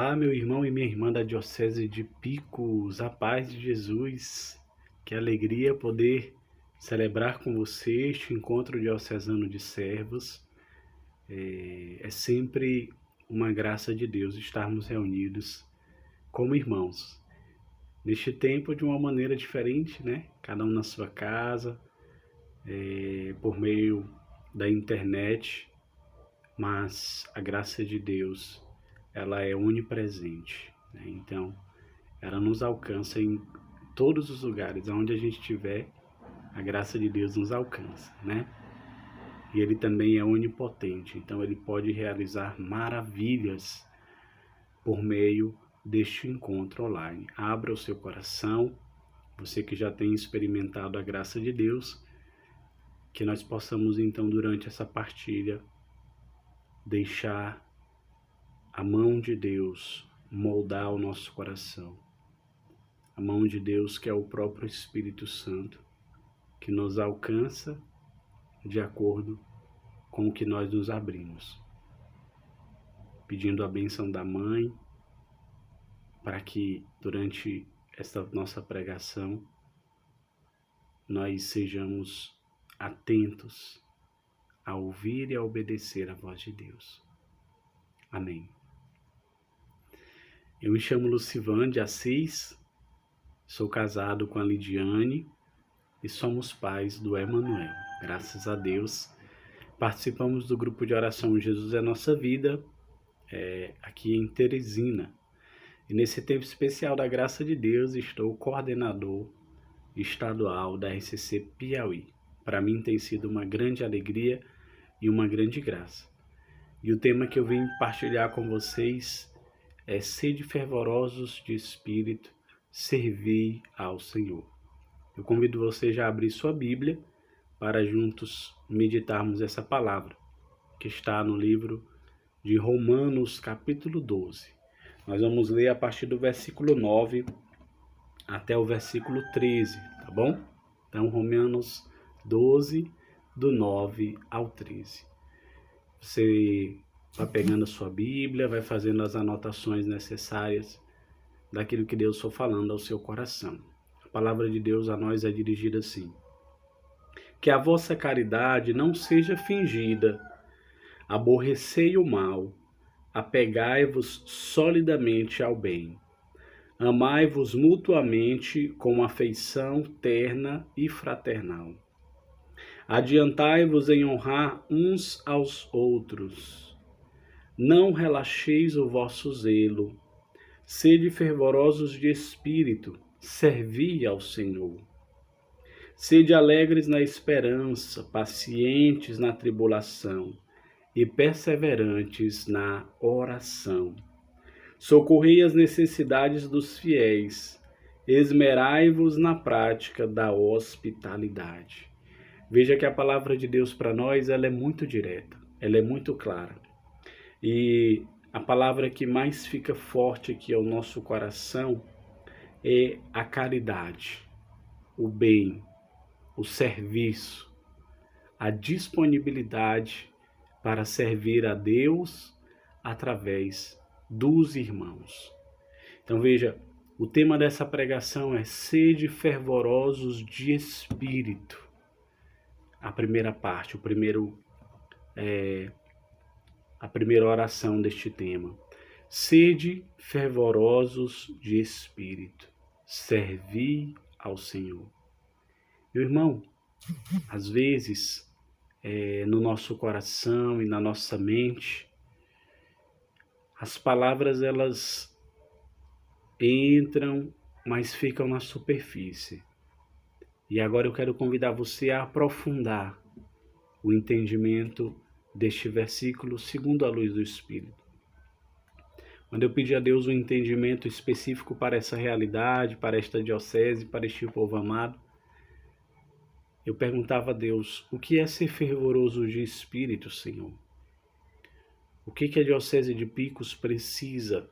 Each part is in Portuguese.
Olá, meu irmão e minha irmã da Diocese de Picos, a paz de Jesus. Que alegria poder celebrar com você este encontro diocesano de servos. É sempre uma graça de Deus estarmos reunidos como irmãos. Neste tempo de uma maneira diferente, né? Cada um na sua casa, por meio da internet, mas a graça de Deus, ela é onipresente, né? Então, ela nos alcança em todos os lugares, onde a gente estiver, a graça de Deus nos alcança, né? E Ele também é onipotente, então Ele pode realizar maravilhas por meio deste encontro online. Abra o seu coração, você que já tem experimentado a graça de Deus, que nós possamos então, durante essa partilha, deixar a mão de Deus moldar o nosso coração. A mão de Deus, que é o próprio Espírito Santo, que nos alcança de acordo com o que nós nos abrimos. Pedindo a bênção da Mãe, para que durante esta nossa pregação nós sejamos atentos a ouvir e a obedecer a voz de Deus. Amém. Eu me chamo Lucivan de Assis, sou casado com a Lidiane e somos pais do Emanuel. Graças a Deus, participamos do grupo de oração Jesus é Nossa Vida, aqui em Teresina. E nesse tempo especial da graça de Deus, estou coordenador estadual da RCC Piauí. Para mim tem sido uma grande alegria e uma grande graça. E o tema que eu vim partilhar com vocês é: sede fervorosos de espírito, servi ao Senhor. Eu convido você já a abrir sua Bíblia para juntos meditarmos essa palavra, que está no livro de Romanos, capítulo 12. Nós vamos ler a partir do versículo 9 até o versículo 13, tá bom? Então, Romanos 12, do 9 ao 13. Você vai pegando a sua Bíblia, vai fazendo as anotações necessárias daquilo que Deus for falando ao seu coração. A palavra de Deus a nós é dirigida assim: que a vossa caridade não seja fingida, aborrecei o mal, apegai-vos solidamente ao bem, amai-vos mutuamente com afeição terna e fraternal. Adiantai-vos em honrar uns aos outros. Não relaxeis o vosso zelo. Sede fervorosos de espírito, servi ao Senhor. Sede alegres na esperança, pacientes na tribulação e perseverantes na oração. Socorrei as necessidades dos fiéis, esmerai-vos na prática da hospitalidade. Veja que a palavra de Deus para nós, ela é muito direta, ela é muito clara. E a palavra que mais fica forte aqui ao nosso coração é a caridade, o bem, o serviço, a disponibilidade para servir a Deus através dos irmãos. Então veja, o tema dessa pregação é: sede fervorosos de espírito. A primeira parte, a primeira oração deste tema. Sede fervorosos de espírito, servi ao Senhor. Meu irmão, às vezes, no nosso coração e na nossa mente, as palavras elas entram, mas ficam na superfície. E agora eu quero convidar você a aprofundar o entendimento deste versículo segundo a luz do Espírito. Quando eu pedi a Deus um entendimento específico para essa realidade, para esta diocese, para este povo amado, eu perguntava a Deus: o que é ser fervoroso de espírito, Senhor? O que a Diocese de Picos precisa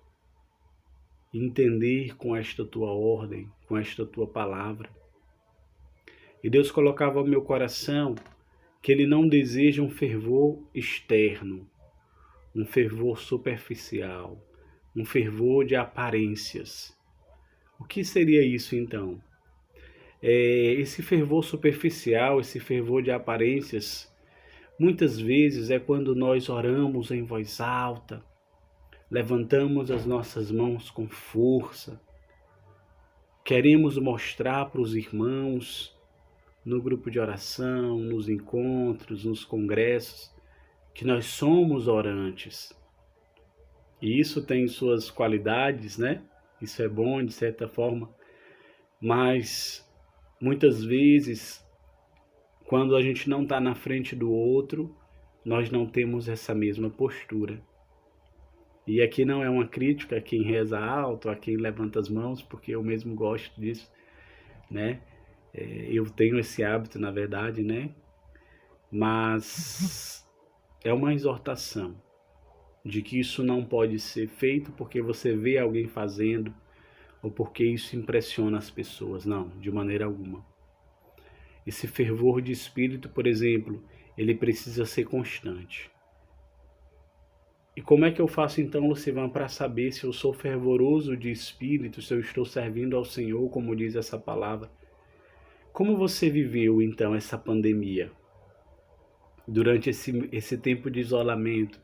entender com esta tua ordem, com esta tua palavra? E Deus colocava ao meu coração que Ele não deseja um fervor externo, um fervor superficial, um fervor de aparências. O que seria isso então? Esse fervor superficial, esse fervor de aparências, muitas vezes é quando nós oramos em voz alta, levantamos as nossas mãos com força, queremos mostrar para os irmãos, no grupo de oração, nos encontros, nos congressos, que nós somos orantes. E isso tem suas qualidades, né? Isso é bom de certa forma, mas muitas vezes, quando a gente não está na frente do outro, nós não temos essa mesma postura. E aqui não é uma crítica a quem reza alto, a quem levanta as mãos, porque eu mesmo gosto disso, né? Eu tenho esse hábito, na verdade, né? Mas é uma exortação de que isso não pode ser feito porque você vê alguém fazendo ou porque isso impressiona as pessoas. Não, de maneira alguma. Esse fervor de espírito, por exemplo, ele precisa ser constante. E como é que eu faço então, Lucivan, para saber se eu sou fervoroso de espírito, se eu estou servindo ao Senhor, como diz essa palavra? Como você viveu então essa pandemia? Durante esse tempo de isolamento,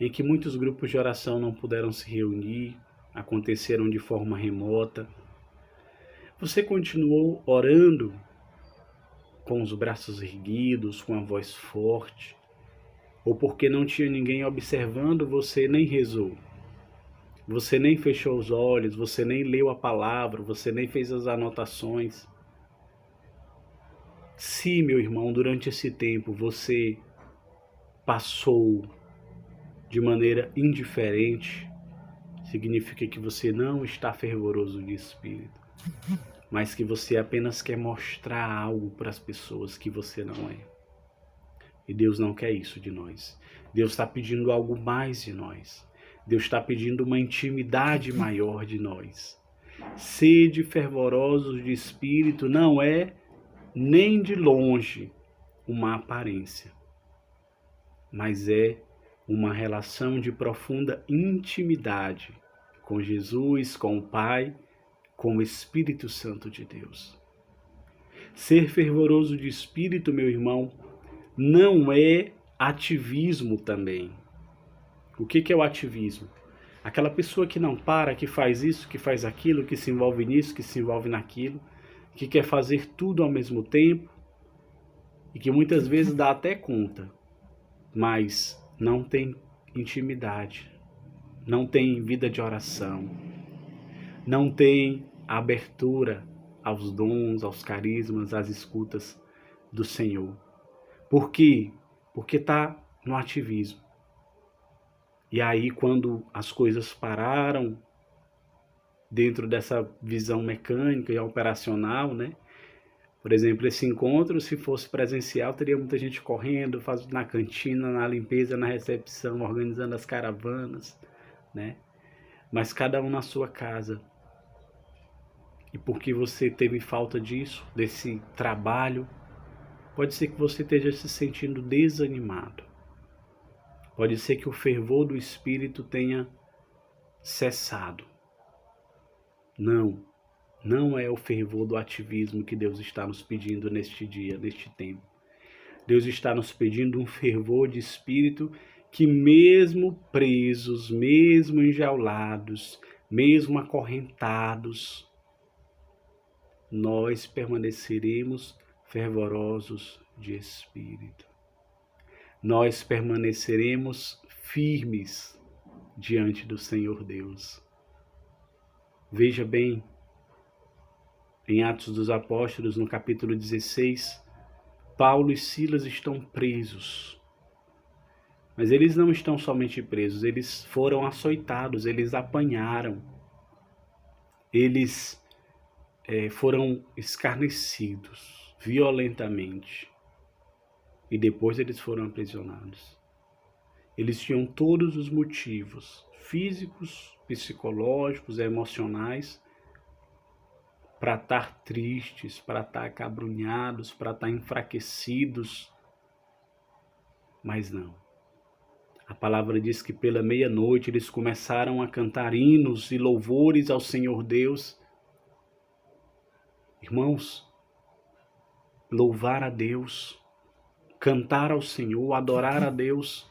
em que muitos grupos de oração não puderam se reunir, aconteceram de forma remota, você continuou orando com os braços erguidos, com a voz forte, ou porque não tinha ninguém observando, você nem rezou, você nem fechou os olhos, você nem leu a palavra, você nem fez as anotações. Se, meu irmão, durante esse tempo você passou de maneira indiferente, significa que você não está fervoroso de espírito, mas que você apenas quer mostrar algo para as pessoas que você não é. E Deus não quer isso de nós. Deus está pedindo algo mais de nós. Deus está pedindo uma intimidade maior de nós. Sede fervorosos de espírito não é nem de longe uma aparência, mas é uma relação de profunda intimidade com Jesus, com o Pai, com o Espírito Santo de Deus. Ser fervoroso de espírito, meu irmão, não é ativismo também. O que é o ativismo? Aquela pessoa que não para, que faz isso, que faz aquilo, que se envolve nisso, que se envolve naquilo, que quer fazer tudo ao mesmo tempo e que muitas vezes dá até conta, mas não tem intimidade, não tem vida de oração, não tem abertura aos dons, aos carismas, às escutas do Senhor. Por quê? Porque está no ativismo. E aí, quando as coisas pararam dentro dessa visão mecânica e operacional, né? Por exemplo, esse encontro, se fosse presencial, teria muita gente correndo, fazendo na cantina, na limpeza, na recepção, organizando as caravanas, né? Mas cada um na sua casa. E porque você teve falta disso, desse trabalho, pode ser que você esteja se sentindo desanimado. Pode ser que o fervor do Espírito tenha cessado. Não é o fervor do ativismo que Deus está nos pedindo neste dia, neste tempo. Deus está nos pedindo um fervor de espírito que mesmo presos, mesmo enjaulados, mesmo acorrentados, nós permaneceremos fervorosos de espírito. Nós permaneceremos firmes diante do Senhor Deus. Veja bem, em Atos dos Apóstolos, no capítulo 16, Paulo e Silas estão presos. Mas eles não estão somente presos, eles foram açoitados, eles apanharam. Eles foram escarnecidos violentamente. E depois eles foram aprisionados. Eles tinham todos os motivos físicos, psicológicos, emocionais para estar tristes, para estar acabrunhados, para estar enfraquecidos. Mas não. A palavra diz que pela meia-noite eles começaram a cantar hinos e louvores ao Senhor Deus. Irmãos, louvar a Deus, cantar ao Senhor, adorar a Deus,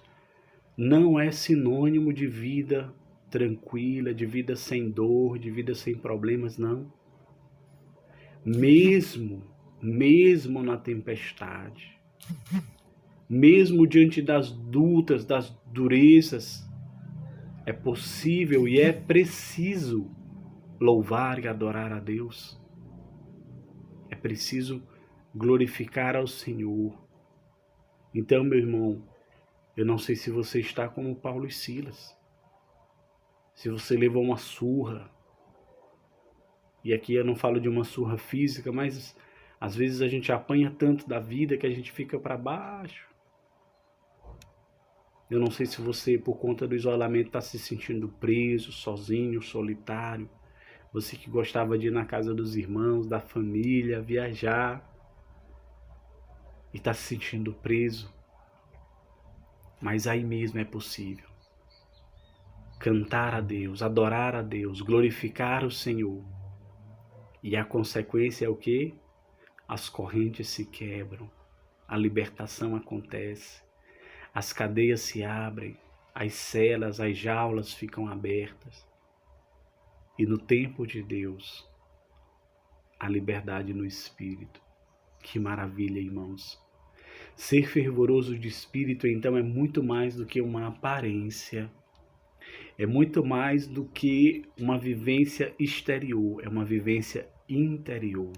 não é sinônimo de vida tranquila, de vida sem dor, de vida sem problemas, não. Mesmo na tempestade, mesmo diante das lutas, das durezas, é possível e é preciso louvar e adorar a Deus. É preciso glorificar ao Senhor. Então, meu irmão, eu não sei se você está como Paulo e Silas, se você levou uma surra, e aqui eu não falo de uma surra física, mas às vezes a gente apanha tanto da vida que a gente fica para baixo. Eu não sei se você, por conta do isolamento, está se sentindo preso, sozinho, solitário. Você que gostava de ir na casa dos irmãos, da família, viajar, e está se sentindo preso. Mas aí mesmo é possível cantar a Deus, adorar a Deus, glorificar o Senhor. E a consequência é o quê? As correntes se quebram, a libertação acontece, as cadeias se abrem, as celas, as jaulas ficam abertas. E no tempo de Deus, a liberdade no Espírito. Que maravilha, irmãos! Ser fervoroso de espírito, então, é muito mais do que uma aparência. É muito mais do que uma vivência exterior, é uma vivência interior.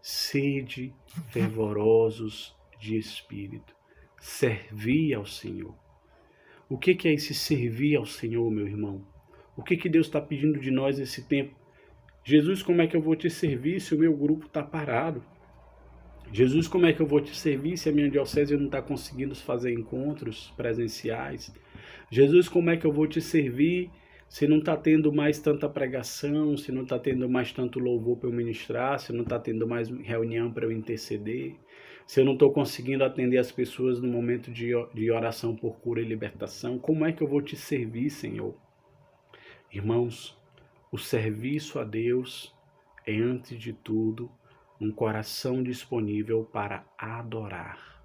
Sede fervorosos de espírito. Servir ao Senhor. O que é esse servir ao Senhor, meu irmão? O que Deus está pedindo de nós nesse tempo? Jesus, como é que eu vou te servir se o meu grupo está parado? Jesus, como é que eu vou te servir se a minha diocese não está conseguindo fazer encontros presenciais? Jesus, como é que eu vou te servir se não está tendo mais tanta pregação, se não está tendo mais tanto louvor para eu ministrar, se não está tendo mais reunião para eu interceder, se eu não estou conseguindo atender as pessoas no momento de oração por cura e libertação? Como é que eu vou te servir, Senhor? Irmãos, o serviço a Deus é, antes de tudo, um coração disponível para adorar.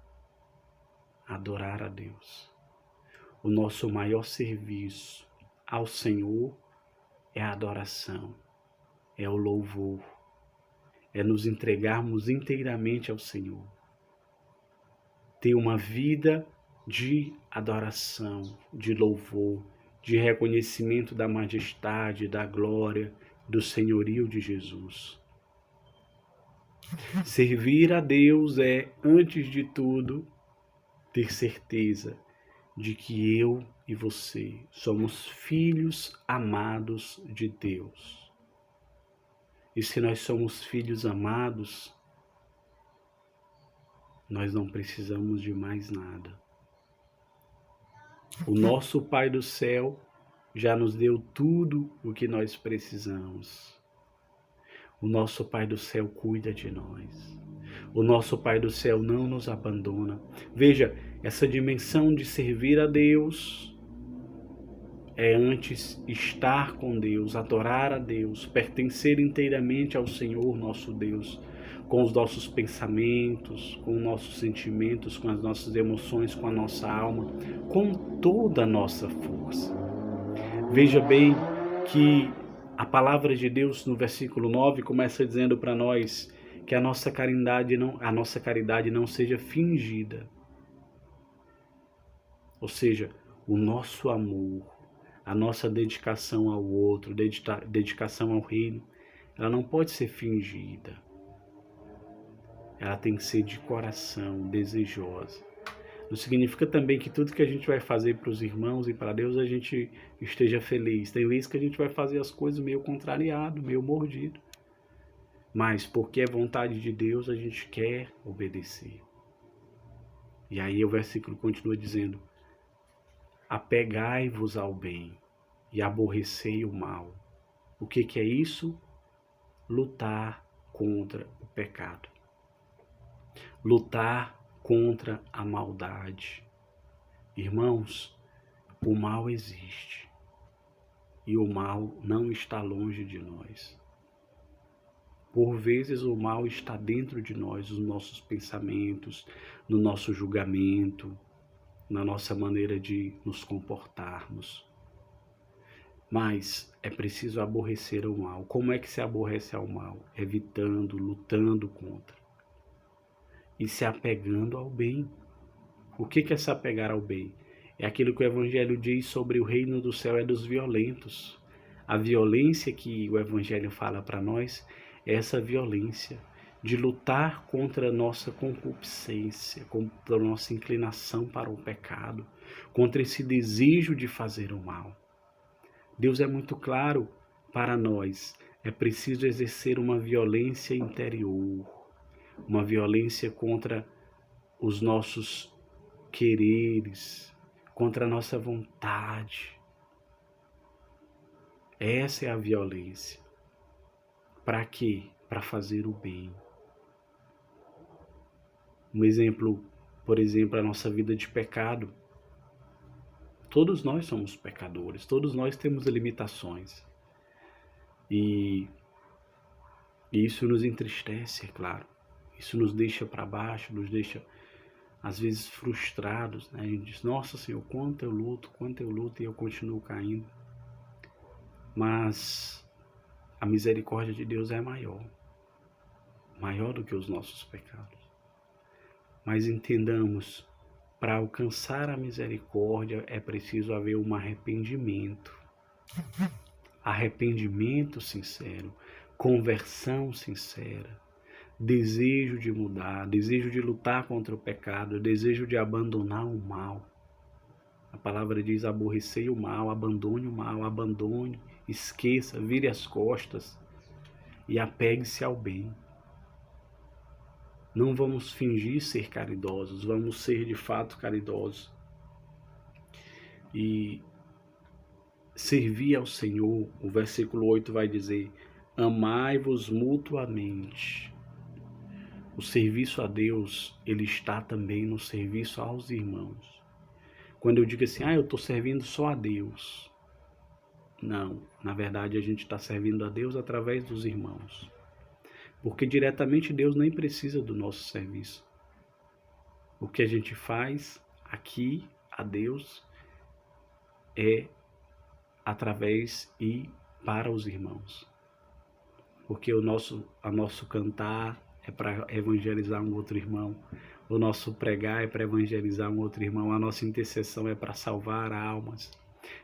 Adorar a Deus. O nosso maior serviço ao Senhor é a adoração, é o louvor, é nos entregarmos inteiramente ao Senhor. Ter uma vida de adoração, de louvor, de reconhecimento da majestade, da glória, do senhorio de Jesus. Servir a Deus é, antes de tudo, ter certeza de que eu e você somos filhos amados de Deus. E se nós somos filhos amados, nós não precisamos de mais nada. O nosso Pai do céu já nos deu tudo o que nós precisamos. O nosso Pai do céu cuida de nós. O nosso Pai do céu não nos abandona. Veja, essa dimensão de servir a Deus é antes estar com Deus, adorar a Deus, pertencer inteiramente ao Senhor nosso Deus, com os nossos pensamentos, com os nossos sentimentos, com as nossas emoções, com a nossa alma, com toda a nossa força. Veja bem que a palavra de Deus no versículo 9 começa dizendo para nós que a nossa caridade não seja fingida. Ou seja, o nosso amor, a nossa dedicação ao outro, dedicação ao reino, ela não pode ser fingida. Ela tem que ser de coração, desejosa. Não significa também que tudo que a gente vai fazer para os irmãos e para Deus a gente esteja feliz. Tem vezes que a gente vai fazer as coisas meio contrariado, meio mordido. Mas porque é vontade de Deus, a gente quer obedecer. E aí o versículo continua dizendo: apegai-vos ao bem e aborrecei o mal. O que é isso? Lutar contra o pecado. Lutar contra a maldade. Irmãos, o mal existe e o mal não está longe de nós. Por vezes o mal está dentro de nós, nos nossos pensamentos, no nosso julgamento, na nossa maneira de nos comportarmos. Mas é preciso aborrecer o mal. Como é que se aborrece ao mal? Evitando, lutando contra e se apegando ao bem. O que é se apegar ao bem? É aquilo que o Evangelho diz sobre o reino do céu é dos violentos. A violência que o Evangelho fala para nós é essa violência de lutar contra a nossa concupiscência, contra a nossa inclinação para o pecado, contra esse desejo de fazer o mal. Deus é muito claro para nós. É preciso exercer uma violência interior, uma violência contra os nossos quereres, contra a nossa vontade. Essa é a violência. Para quê? Para fazer o bem. Um exemplo, por exemplo, a nossa vida de pecado. Todos nós somos pecadores, todos nós temos limitações. E isso nos entristece, é claro. Isso nos deixa para baixo, nos deixa às vezes frustrados, né? A gente diz, nossa Senhor, quanto eu luto e eu continuo caindo. Mas a misericórdia de Deus é maior do que os nossos pecados. Mas entendamos, para alcançar a misericórdia é preciso haver um arrependimento. Arrependimento sincero, conversão sincera, desejo de mudar, desejo de lutar contra o pecado, desejo de abandonar o mal. A palavra diz, aborrecei o mal, abandone, esqueça, vire as costas e apegue-se ao bem. Não vamos fingir ser caridosos, vamos ser de fato caridosos. E servir ao Senhor, o versículo 8 vai dizer, amai-vos mutuamente. O serviço a Deus, ele está também no serviço aos irmãos. Quando eu digo assim, eu estou servindo só a Deus. Não, na verdade a gente está servindo a Deus através dos irmãos. Porque diretamente Deus nem precisa do nosso serviço. O que a gente faz aqui a Deus é através e para os irmãos. Porque o nosso cantar é para evangelizar um outro irmão. O nosso pregar é para evangelizar um outro irmão. A nossa intercessão é para salvar almas.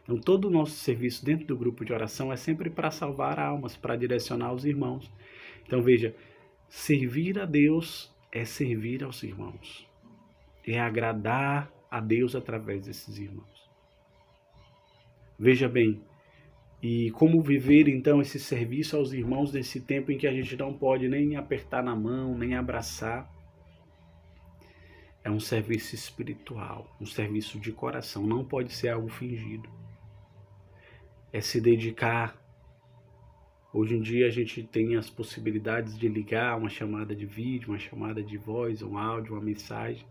Então, todo o nosso serviço dentro do grupo de oração é sempre para salvar almas, para direcionar os irmãos. Então, veja, servir a Deus é servir aos irmãos. É agradar a Deus através desses irmãos. Veja bem, e como viver então esse serviço aos irmãos nesse tempo em que a gente não pode nem apertar na mão, nem abraçar. É um serviço espiritual, um serviço de coração, não pode ser algo fingido. É se dedicar. Hoje em dia a gente tem as possibilidades de ligar uma chamada de vídeo, uma chamada de voz, um áudio, uma mensagem,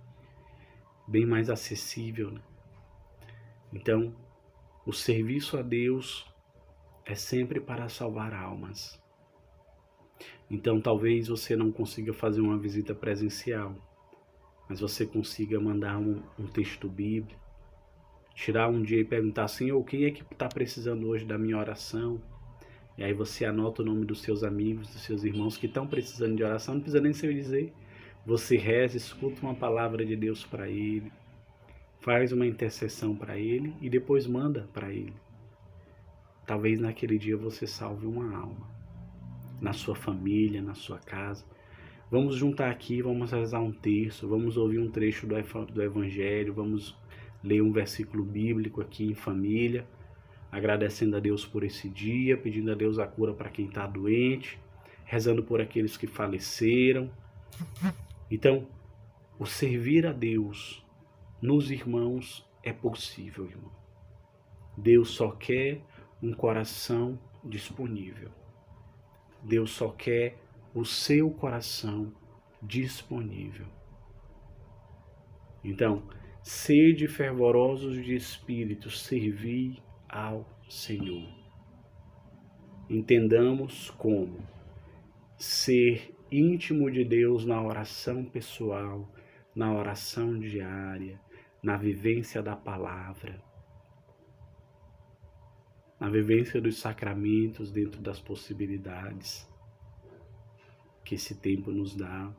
bem mais acessível, né? Então, o serviço a Deus é sempre para salvar almas. Então, talvez você não consiga fazer uma visita presencial, mas você consiga mandar um texto bíblico, tirar um dia e perguntar, Senhor, quem é que está precisando hoje da minha oração? E aí você anota o nome dos seus amigos, dos seus irmãos que estão precisando de oração, não precisa nem se dizer. Você reza, escuta uma palavra de Deus para ele, faz uma intercessão para ele e depois manda para ele. Talvez naquele dia você salve uma alma, na sua família, na sua casa. Vamos juntar aqui, vamos rezar um terço, vamos ouvir um trecho do Evangelho, vamos ler um versículo bíblico aqui em família, agradecendo a Deus por esse dia, pedindo a Deus a cura para quem está doente, rezando por aqueles que faleceram. Então, o servir a Deus nos irmãos é possível, irmão. Deus só quer um coração disponível. Deus só quer o seu coração disponível. Então, Sede fervorosos de espírito, servi ao Senhor. Entendamos como ser íntimo de Deus na oração pessoal, na oração diária, na vivência da palavra, na vivência dos sacramentos dentro das possibilidades que esse tempo nos dá,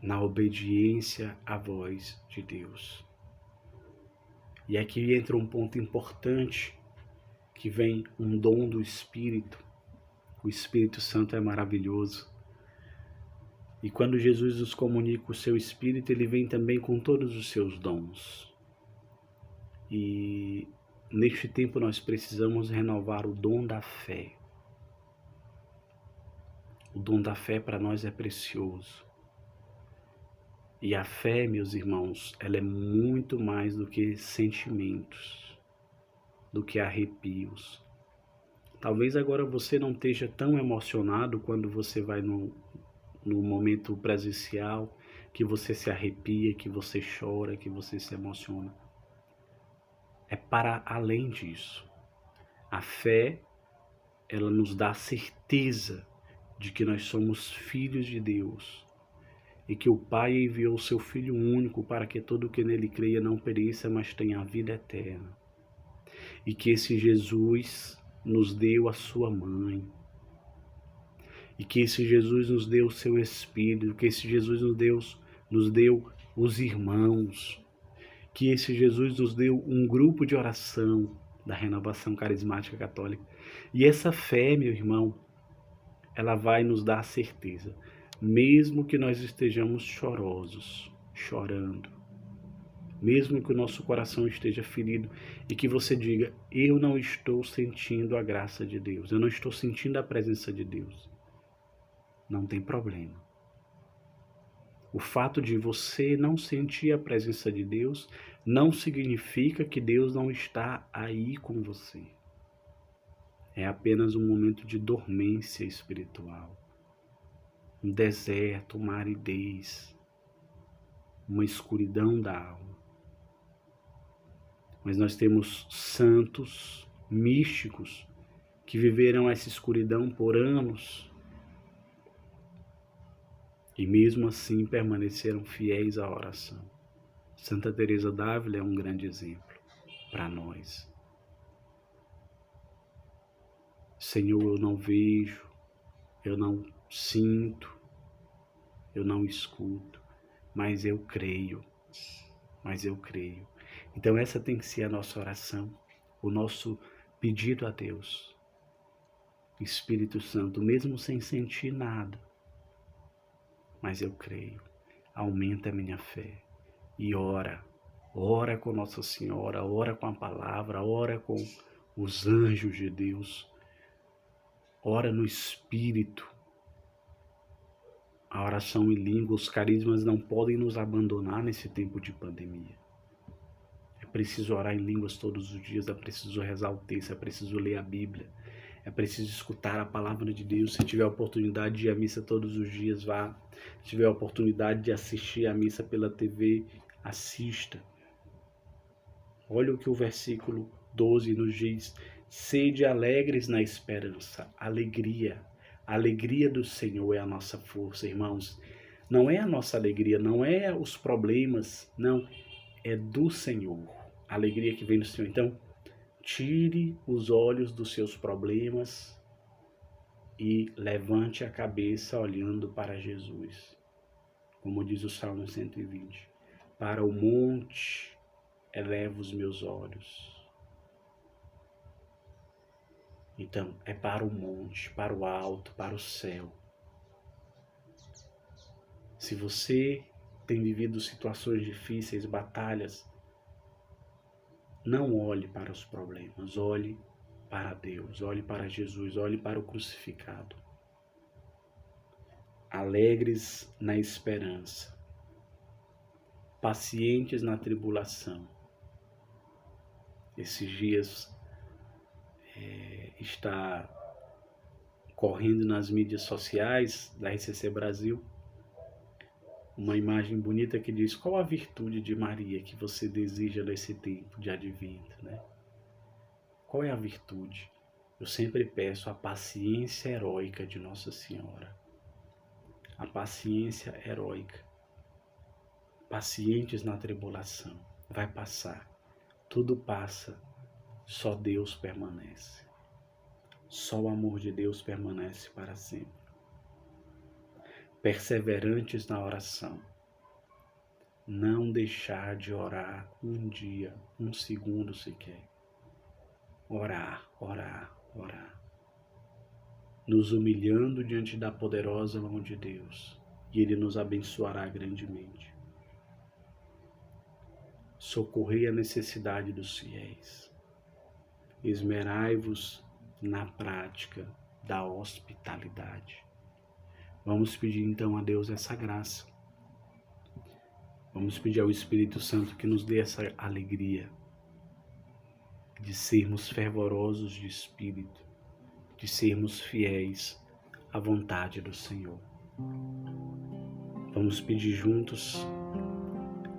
na obediência à voz de Deus. E aqui entra um ponto importante, que vem um dom do Espírito. O Espírito Santo é maravilhoso. E quando Jesus nos comunica o seu Espírito, ele vem também com todos os seus dons. E neste tempo nós precisamos renovar o dom da fé. O dom da fé para nós é precioso. E a fé, meus irmãos, ela é muito mais do que sentimentos, do que arrepios. Talvez agora você não esteja tão emocionado quando você vai no momento presencial, que você se arrepia, que você chora, que você se emociona. É para além disso. A fé, ela nos dá a certeza de que nós somos filhos de Deus e que o Pai enviou o seu Filho único para que todo o que nele creia não pereça, mas tenha a vida eterna. E que esse Jesus nos deu a sua mãe. E que esse Jesus nos deu o seu Espírito, que esse Jesus nos deu os irmãos, que esse Jesus nos deu um grupo de oração da Renovação Carismática Católica. E essa fé, meu irmão, ela vai nos dar a certeza, mesmo que nós estejamos chorosos, chorando, mesmo que o nosso coração esteja ferido e que você diga, eu não estou sentindo a graça de Deus, eu não estou sentindo a presença de Deus. Não tem problema. O fato de você não sentir a presença de Deus não significa que Deus não está aí com você. É apenas um momento de dormência espiritual, um deserto, uma aridez, uma escuridão da alma. Mas nós temos santos místicos que viveram essa escuridão por anos e mesmo assim permaneceram fiéis à oração. Santa Teresa d'Ávila é um grande exemplo para nós. Senhor, eu não vejo, eu não sinto, eu não escuto, mas eu creio, Então essa tem que ser a nossa oração, o nosso pedido a Deus. Espírito Santo, mesmo sem sentir nada, mas eu creio, aumenta a minha fé e ora com Nossa Senhora, ora com a palavra, ora com os anjos de Deus, ora no Espírito. A oração em língua, os carismas não podem nos abandonar nesse tempo de pandemia. É preciso orar em línguas todos os dias, é preciso rezar o texto, é preciso ler a Bíblia, é preciso escutar a palavra de Deus. Se tiver a oportunidade de ir à missa todos os dias, vá. Se tiver a oportunidade de assistir a missa pela TV, assista. Olha o que o versículo 12 nos diz. Sede alegres na esperança. Alegria. A alegria do Senhor é a nossa força, irmãos. Não é a nossa alegria, não é os problemas, não. É do Senhor. A alegria que vem do Senhor. Então, tire os olhos dos seus problemas e levante a cabeça olhando para Jesus. Como diz o Salmo 120. Para o monte elevo os meus olhos. Então, é para o monte, para o alto, para o céu. Se você tem vivido situações difíceis, batalhas, não olhe para os problemas, olhe para Deus, olhe para Jesus, olhe para o crucificado. Alegres na esperança, pacientes na tribulação. Esses dias está correndo nas mídias sociais da RCC Brasil uma imagem bonita que diz: qual a virtude de Maria que você deseja nesse tempo de advento, né? Qual é a virtude? Eu sempre peço a paciência heróica de Nossa Senhora. A paciência heróica. Pacientes na tribulação. Vai passar. Tudo passa. Só Deus permanece. Só o amor de Deus permanece para sempre. Perseverantes na oração. Não deixar de orar um dia, um segundo sequer. Orar, orar, orar. Nos humilhando diante da poderosa mão de Deus, e Ele nos abençoará grandemente. Socorrei a necessidade dos fiéis. Esmerai-vos na prática da hospitalidade. Vamos pedir então a Deus essa graça. Vamos pedir ao Espírito Santo que nos dê essa alegria de sermos fervorosos de espírito, de sermos fiéis à vontade do Senhor. Vamos pedir juntos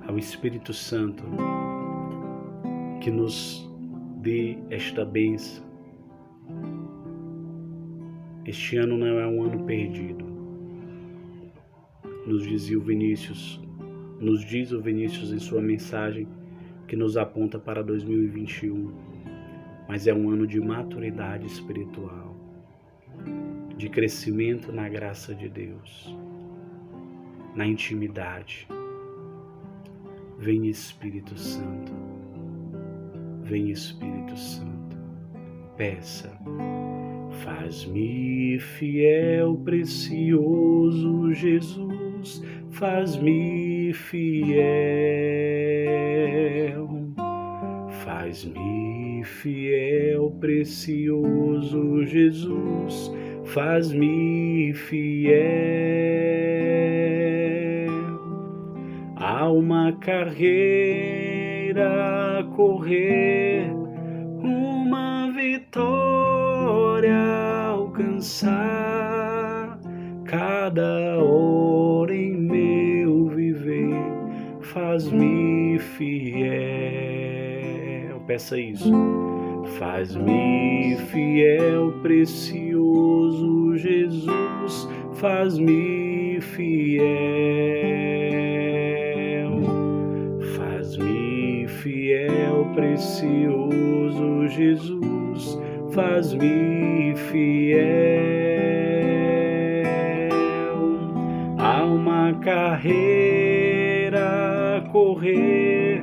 ao Espírito Santo que nos dê esta bênção. Este ano não é um ano perdido. Nos diz o Vinícius em sua mensagem que nos aponta para 2021, mas é um ano de maturidade espiritual, de crescimento na graça de Deus, na intimidade. Vem Espírito Santo, vem Espírito Santo, peça. Faz-me fiel, precioso Jesus, faz-me fiel. Faz-me fiel, precioso Jesus, faz-me fiel. Há uma carreira a correr, uma vitória a alcançar, cada hora em meu viver, faz-me fiel. Peça isso. Faz-me fiel, precioso Jesus, faz-me fiel. Faz-me fiel, precioso Jesus, faz-me fiel. Há uma carreira a correr,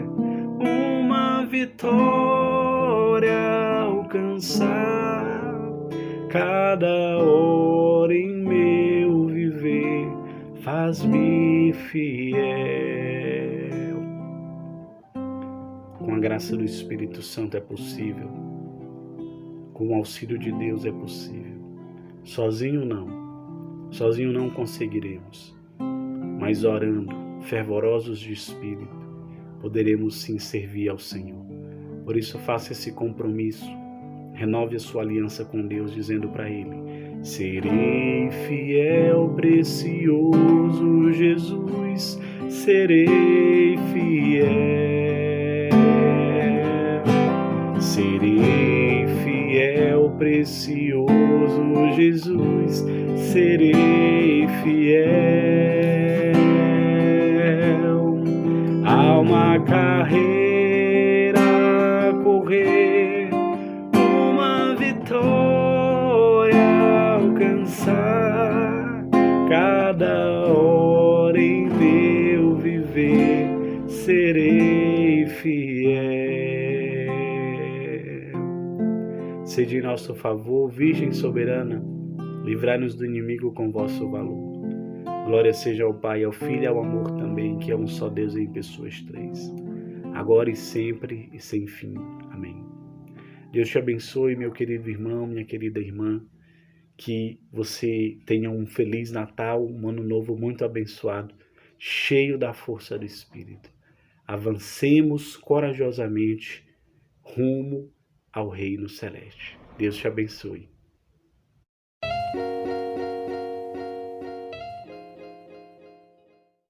uma vitória a alcançar, cada hora em meu viver, faz-me fiel. Com a graça do Espírito Santo é possível. Com o auxílio de Deus é possível. Sozinho não conseguiremos. Mas orando, fervorosos de espírito, poderemos sim servir ao Senhor. Por isso faça esse compromisso. Renove a sua aliança com Deus, dizendo para Ele: serei fiel, precioso Jesus, serei fiel. Serei fiel, precioso Jesus, serei fiel. Há uma carreira a correr, uma vitória a alcançar, cada hora em meu viver, serei fiel. Sede em nosso favor, Virgem soberana, livrai-nos do inimigo com vosso valor. Glória seja ao Pai, ao Filho e ao amor também, que é um só Deus em pessoas três, agora e sempre e sem fim. Amém. Deus te abençoe, meu querido irmão, minha querida irmã, que você tenha um feliz Natal, um ano novo muito abençoado, cheio da força do Espírito. Avancemos corajosamente rumo ao Reino Celeste. Deus te abençoe.